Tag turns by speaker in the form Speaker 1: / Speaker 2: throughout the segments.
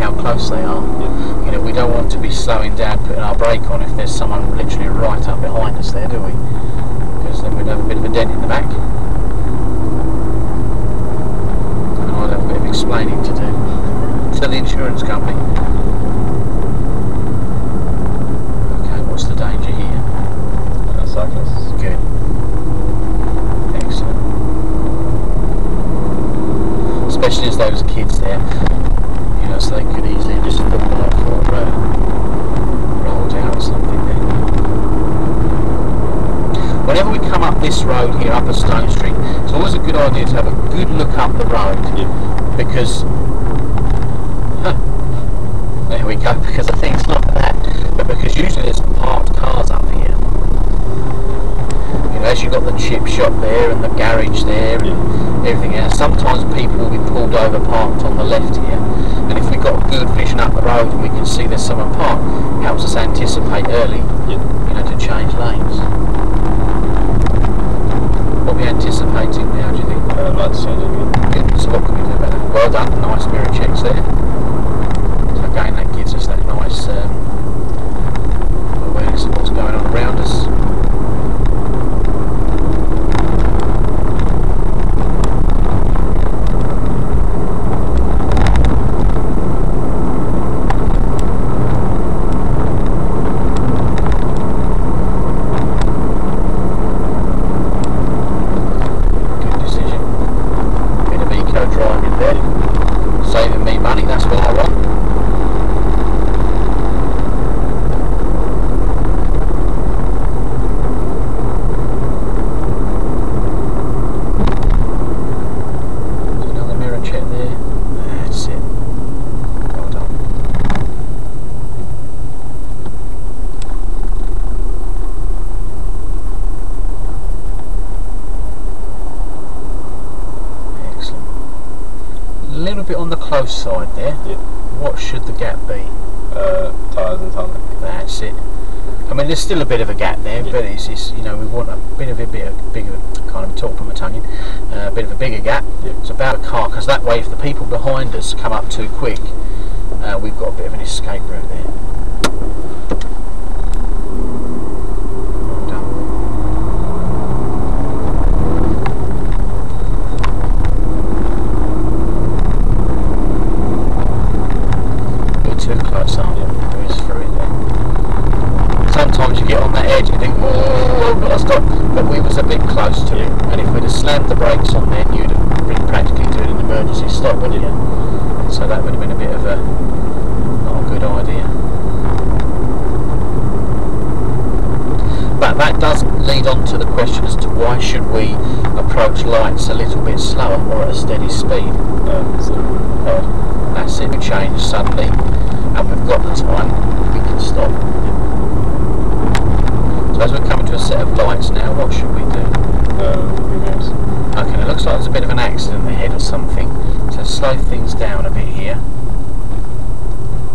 Speaker 1: how close they are. You know, we don't want to be slowing down, putting our brake on if there's someone literally right up behind us there, do we? Because then we'd have a bit of a dent in the back. And I'd have a bit of explaining to do to the insurance company. Okay, what's the danger here?
Speaker 2: Cyclists.
Speaker 1: Good. Excellent. Especially as those kids there, you know, so they could easily just fall off or rolled out or something there. Whenever we come up this road here, up a Stone Street, it's always a good idea to have a good look up the road. Because there we go, because I think it's not that, but because usually there's parked cars up here. You know, as you've got the chip shop there and the garage there and everything else, sometimes people will be pulled over parked on the left here, and if we've got good vision up the road and we can see there's someone parked, it helps us anticipate early, you know, to change lanes. What are we anticipating now, do you think?
Speaker 2: Lights changing.
Speaker 1: Good. So what can we do about that? Well done, nice mirror checks there. So again, that gives us that nice awareness of what's going on around us. On the close side there, what should the gap be?
Speaker 2: Tyres and tarmac.
Speaker 1: That's it. I mean, there's still a bit of a gap there, but it's you know, we want a bit of bigger, kind of talk from my tongue in, a bit of a bigger gap. It's about a car, because that way, if the people behind us come up too quick, we've got a bit of an escape route there. Sometimes you get on that edge and think, oh, I've got to stop. But we was a bit close to it, and if we'd have slammed the brakes on then, you'd have been practically doing an emergency stop, wouldn't you? So that would have been a bit of a not a good idea. But that does lead on to the question as to why should we approach lights a little bit slower or at a steady speed. That's it, we change suddenly, and we've got the time, we can stop. So as we're coming to a set of lights now, what should we do?
Speaker 2: Reverse.
Speaker 1: Okay, it looks like there's a bit of an accident ahead or something, so slow things down a bit here.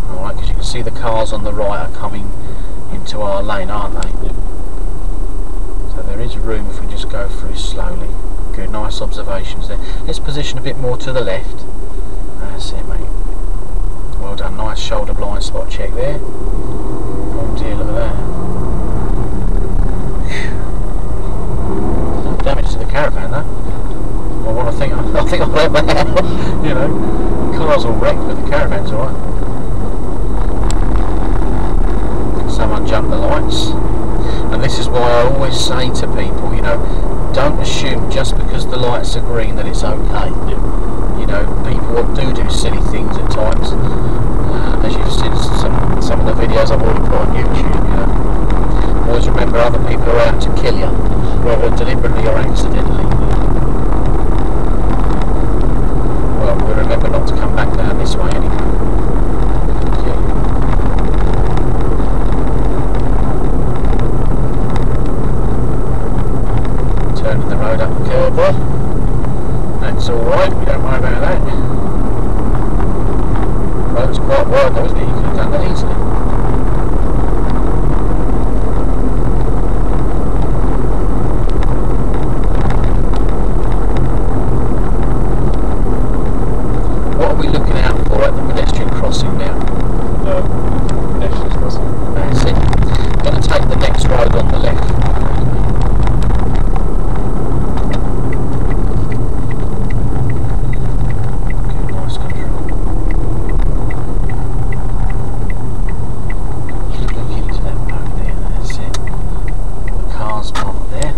Speaker 1: Alright, because you can see the cars on the right are coming into our lane, aren't they? So there is room if we just go through slowly. Good, nice observations there. Let's position a bit more to the left. That's it, mate. Well done, nice shoulder blind spot check there. Oh dear, look at that. No damage to the caravan though. Well, I think I'll let that out. You know, car's all wrecked, but the caravan's alright. Someone jumped the lights. And this is why I always say to people, you know, don't assume just because the lights are green that it's okay. You know, people do silly things at times. As you've seen some of the videos I've already put on YouTube, you know. Always remember other people are out to kill you, whether deliberately or accidentally. Well, we'll remember not to come back down this way anyway. Okay. Turning the road up a curve there. That's alright, we don't worry about that. Road's quite wide though, isn't it? You could have done that easily. What are we looking out for at the pedestrian crossing now?
Speaker 2: Next as possible.
Speaker 1: That's it. I'm going to take the next road on the left. Good, nice control. Look into that road there, that's it. The cars parked there.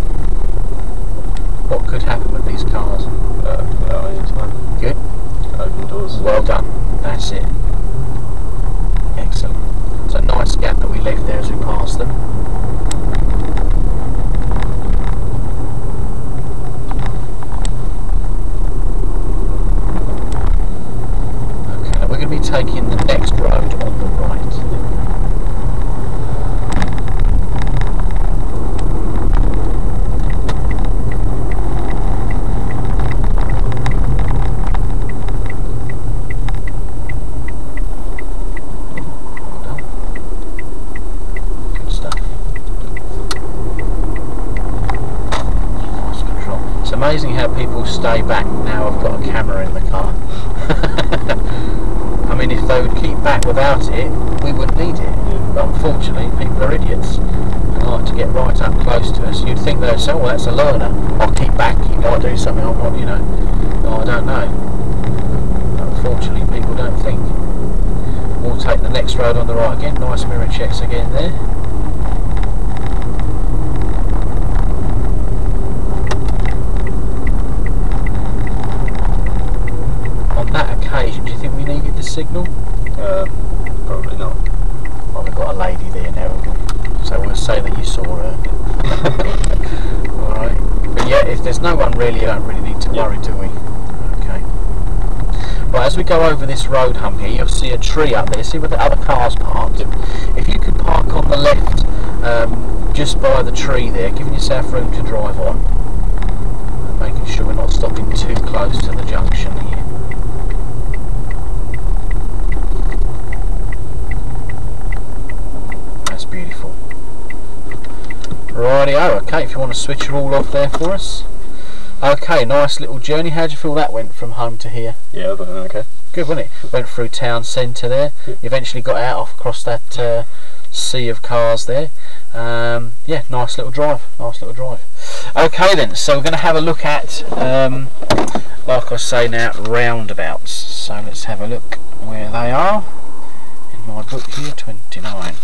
Speaker 1: What could happen with these cars?
Speaker 2: Without any time.
Speaker 1: Good.
Speaker 2: Open doors.
Speaker 1: Well done. That's it. Excellent. It's a nice gap that we left there as we passed them. Okay, now we're going to be taking the next road on the right. Amazing how people stay back now I've got a camera in the car. I mean, if they would keep back without it, we wouldn't need it. But unfortunately, people are idiots and like to get right up close to us. You'd think they'd say, well, that's a learner. I'll keep back, he might do something, I'm not, you know. Oh, I don't know. But unfortunately, people don't think. We'll take the next road on the right again. Nice mirror checks again there. Do you think we needed the signal?
Speaker 2: Probably not.
Speaker 1: Well, we've got a lady there now, haven't we? So we'll say that you saw her. Alright. But yeah, if there's no one really, you don't really need to worry, do we? Okay. Right, as we go over this road hump here, you'll see a tree up there. See where the other cars parked? If you could park on the left, just by the tree there, giving yourself room to drive on, and making sure we're not stopping too close to the junction here. Beautiful. Rightio, okay, if you want to switch her all off there for us. Okay, nice little journey. How do you feel that went from home to here?
Speaker 2: Yeah, but okay.
Speaker 1: Good, wasn't it? Went through town centre there.
Speaker 2: Yeah.
Speaker 1: Eventually got out across that sea of cars there. Yeah, nice little drive. Nice little drive. Okay then, so we're going to have a look at, like I say now, roundabouts. So let's have a look where they are. In my book here, 29.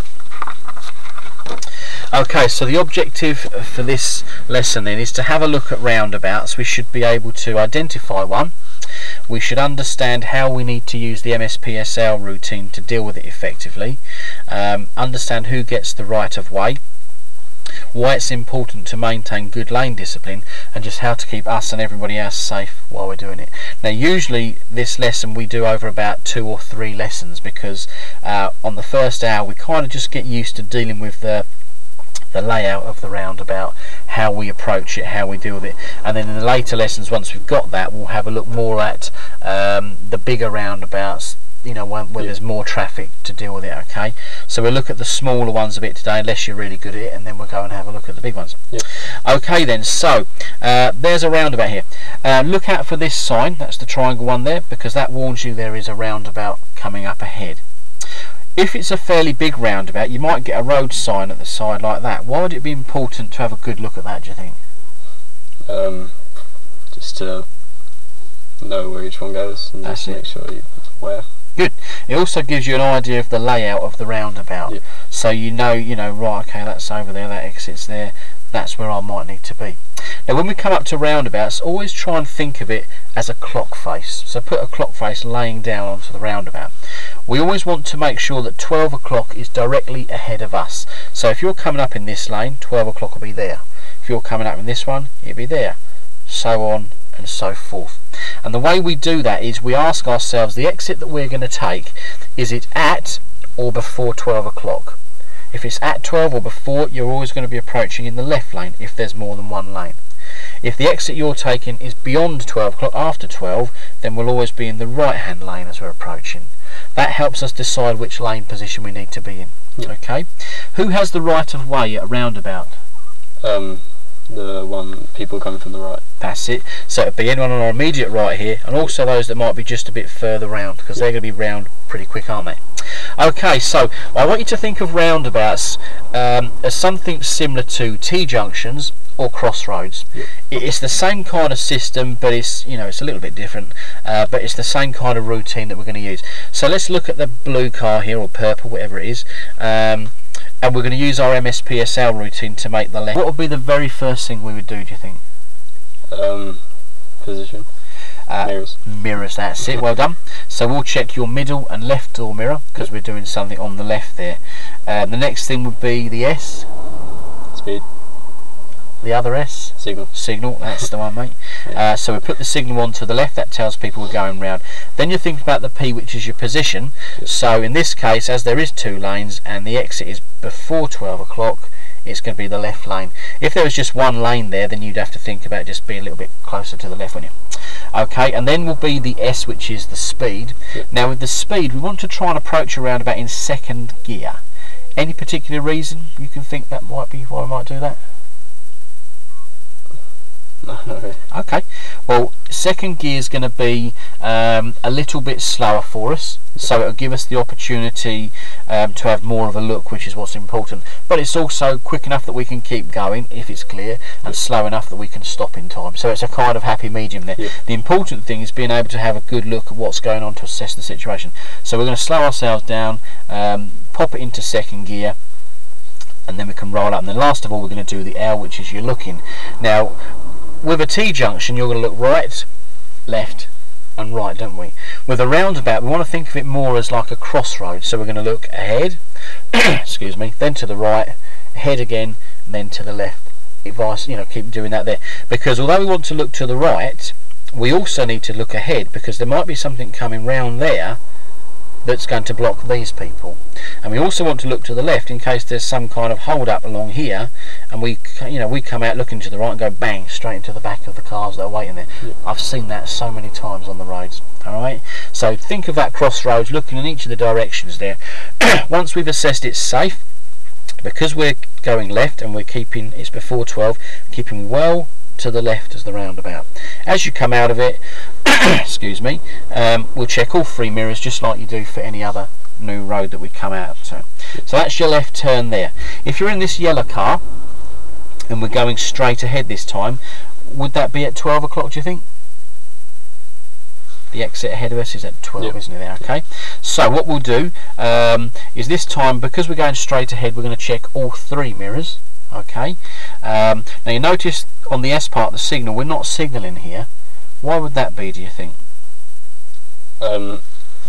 Speaker 1: Okay, so the objective for this lesson then is to have a look at roundabouts. We should be able to identify one. We should understand how we need to use the MSPSL routine to deal with it effectively. Understand who gets the right of way, why it's important to maintain good lane discipline, and just how to keep us and everybody else safe while we're doing it. Now usually this lesson we do over about 2 or 3 lessons, because on the first hour we kind of just get used to dealing with the layout of the roundabout, how we approach it, how we deal with it, and then in the later lessons, once we've got that, we'll have a look more at the bigger roundabouts, you know, where there's more traffic to deal with it. Okay, so we'll look at the smaller ones a bit today, unless you're really good at it, and then we'll go and have a look at the big ones. Okay then, so there's a roundabout here. Look out for this sign, that's the triangle one there, because that warns you there is a roundabout coming up ahead. If it's a fairly big roundabout, you might get a road sign at the side like that. Why would it be important to have a good look at that, do you think?
Speaker 2: Just to know where each one goes, and just make sure you're aware.
Speaker 1: Good. It also gives you an idea of the layout of the roundabout, so you know, right, okay, that's over there, that exit's there, that's where I might need to be. Now when we come up to roundabouts, always try and think of it as a clock face. So put a clock face laying down onto the roundabout. We always want to make sure that 12 o'clock is directly ahead of us. So if you're coming up in this lane, 12 o'clock will be there. If you're coming up in this one, it'll be there. So on and so forth. And the way we do that is we ask ourselves, the exit that we're going to take, is it at or before 12 o'clock? If it's at 12 or before, you're always going to be approaching in the left lane if there's more than one lane. If the exit you're taking is beyond 12 o'clock, after 12, then we'll always be in the right hand lane as we're approaching. That helps us decide which lane position we need to be in. Okay. Who has the right of way at a roundabout?
Speaker 2: The one, people coming from the right.
Speaker 1: That's it. So it'd be anyone on our immediate right here, and also those that might be just a bit further round, because they're going to be round pretty quick, aren't they? Okay, so I want you to think of roundabouts as something similar to T-junctions or crossroads. It's the same kind of system, but it's it's a little bit different, but it's the same kind of routine that we're going to use. So let's look at the blue car here, or purple, whatever it is, and we're going to use our MSPSL routine to make the left. What would be the very first thing we would do, do you think?
Speaker 2: Position. Mirrors.
Speaker 1: Mirrors, that's it, well done. So we'll check your middle and left door mirror, because we're doing something on the left there. The next thing would be the S.
Speaker 2: Speed.
Speaker 1: The other S?
Speaker 2: Signal.
Speaker 1: Signal, that's the one, mate.
Speaker 2: Yeah.
Speaker 1: So we put the signal on to the left, that tells people we're going round. Then you think about the P, which is your position.
Speaker 2: Yeah.
Speaker 1: So in this case, as there is 2 lanes and the exit is before 12 o'clock, it's going to be the left lane. If there was just 1 lane there, then you'd have to think about just being a little bit closer to the left, wouldn't you? Okay, and then will be the S, which is the speed.
Speaker 2: Yeah.
Speaker 1: Now with the speed, we want to try and approach a roundabout in 2nd gear. Any particular reason you can think that might be why we might do that?
Speaker 2: No, not really.
Speaker 1: Okay, well 2nd gear is going to be a little bit slower for us, so it'll give us the opportunity to have more of a look, which is what's important, but it's also quick enough that we can keep going if it's clear, and slow enough that we can stop in time, so it's a kind of happy medium there.
Speaker 2: Yeah.
Speaker 1: The important thing is being able to have a good look at what's going on to assess the situation. So we're going to slow ourselves down, pop it into 2nd gear, and then we can roll up, and then last of all we're going to do the L, which is your looking. Now with a T-junction you're going to look right, left and right, don't we? With a roundabout we want to think of it more as like a crossroad, so we're going to look ahead excuse me, then to the right, ahead again, and then to the left. Advice, keep doing that there, because although we want to look to the right, we also need to look ahead, because there might be something coming round there that's going to block these people, and we also want to look to the left in case there's some kind of hold up along here, and we come out looking to the right and go bang straight into the back of the cars that are waiting there.
Speaker 2: Yeah.
Speaker 1: I've seen that so many times on the roads. Alright, so think of that crossroads, looking in each of the directions there. Once we've assessed it's safe, because we're going left and we're keeping, it's before 12, keeping well to the left as the roundabout. As you come out of it, excuse me, we'll check all 3 mirrors just like you do for any other new road that we come out to. So that's your left turn there. If you're in this yellow car and we're going straight ahead this time, would that be at 12 o'clock, do you think? The exit ahead of us is at 12, isn't it there? Okay, so what we'll do is this time, because we're going straight ahead, we're going to check all 3 mirrors. Okay, now you notice on the S part of the signal we're not signalling here. Why would that be, do you think?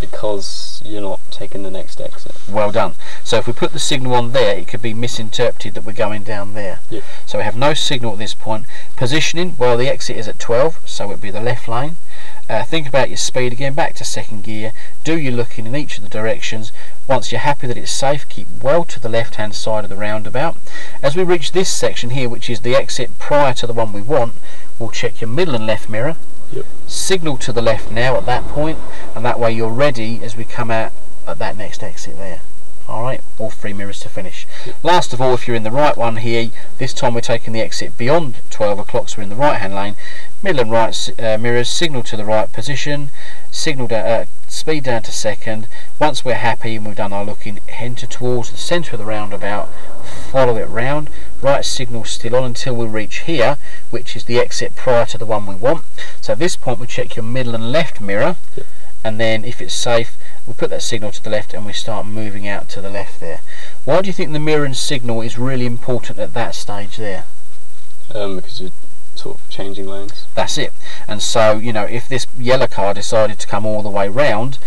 Speaker 2: Because you're not taking the next exit.
Speaker 1: Well done. So if we put the signal on there, it could be misinterpreted that we're going down there.
Speaker 2: Yeah.
Speaker 1: So we have no signal at this point. Positioning, well, the exit is at 12, so it would be the left lane. Think about your speed again, back to 2nd gear. Do your looking in each of the directions. Once you're happy that it's safe, keep well to the left hand side of the roundabout. As we reach this section here, which is the exit prior to the one we want, we'll check your middle and left mirror.
Speaker 2: Yep.
Speaker 1: Signal to the left now at that point, and that way you're ready as we come out at that next exit there. Alright, all 3 mirrors to finish.
Speaker 2: Yep.
Speaker 1: Last of all, if you're in the right one here, this time we're taking the exit beyond 12 o'clock, so we're in the right hand lane. Middle and right mirrors, signal to the right position, signal speed down to 2nd. Once we're happy and we've done our looking, enter towards the centre of the roundabout, follow it round, right signal still on until we reach here, which is the exit prior to the one we want. So at this point we check your middle and left mirror, and then if it's safe we put that signal to the left and we start moving out to the left there. Why do you think the mirror and signal is really important at that stage there?
Speaker 2: Because you're sort of changing lanes.
Speaker 1: That's it. And so, if this yellow car decided to come all the way round,